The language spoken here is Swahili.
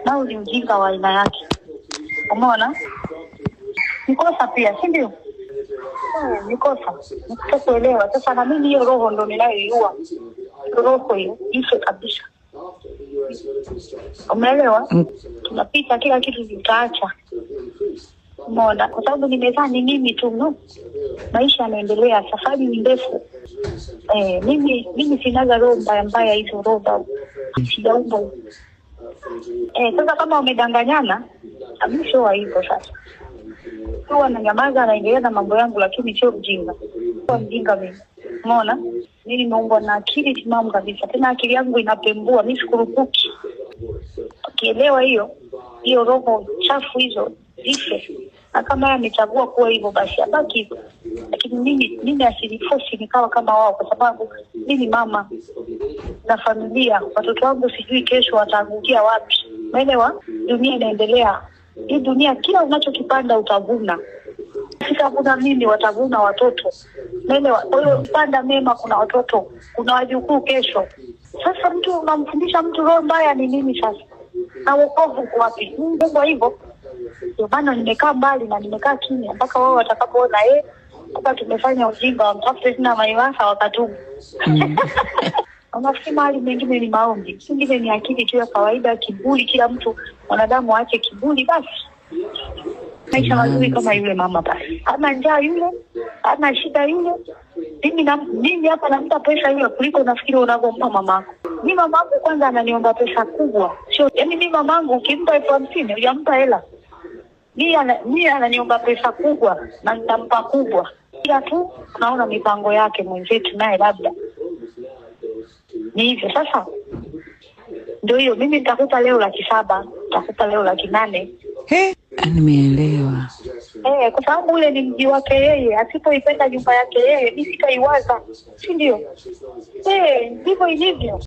nao ni ujinga wa aina yake. Umeona? Nikosa pia, si ndio? Nikosa. Nikuelewa. Sasa na mimi hiyo roho ndo ninayoiua. Roho hiyo ishe kabisa. Umeelewa? Tunapita kila kitu tutaacha. Umeona? Kwa sababu nimedhani mimi tu no. Maisha yanaendelea, safari ni ndefu. Mimi sinaga roho mbaya hizo roho. Sijaumba. Sasa kama wamedanganyana, abisho hivyo sasa. Huwa nanyamaza naendelea na mambo yangu, lakini sio mjinga. Kwa mjinga mimi. Umeona? Mimi nimeumbwa na akili timamu kabisa. Tena akili yangu inapembua, mimi sikurupuki. Ukielewa hiyo roho chafu hizo zife. Na kama yeye amechagua kuwa hivyo basi abaki hivyo. Lakini mimi asinifosi nikawa kama wao, kwa sababu mimi mama na familia, watoto wangu sijui kesho wataangukia wapi. Umeelewa? Dunia inaendelea. Hii dunia kila unachokipanda utavuna. Sitavuna mimi, watavuna watoto. Umeelewa? Kwa hiyo panda mema, kuna watoto, kuna wajukuu kesho. Sasa mtu unamfundisha mtu roho mbaya ni nini sasa? Na wokovu uko wapi? Mungu hivyo. Ndio maana nimekaa mbali na nimekaa kimya mpaka wao watakapoona hapa tumefanya ujinga, wamtafute tena maiwasa wakatubu. Unafikiri mali mengine ni maombi, singine ni akili tu ya kawaida, kiburi. Kila mtu wanadamu aache kiburi basi. Maisha mazuri kama yule mama basi. Hana njaa yule, hana shida yule. Mimi hapa nampa pesa yule kuliko nafikiri unavyompa mamako. Mimi mamangu kwanza ananiomba pesa kubwa. Sio, yaani mimi mamangu ukimpa 50,000 hujampa hela. Mimi ananiomba pesa kubwa na nitampa kubwa. Ila tu naona mipango yake mwenzetu naye labda. Ni hivyo sasa. Ndio hiyo, mimi nitakupa leo 700,000, nitakupa leo 800,000. Nimeelewa. Kwa sababu ule ni mji wake yeye, asipoipenda nyumba yake yeye, mimi sitaiwaza. Si ndio? Ndivyo ilivyo.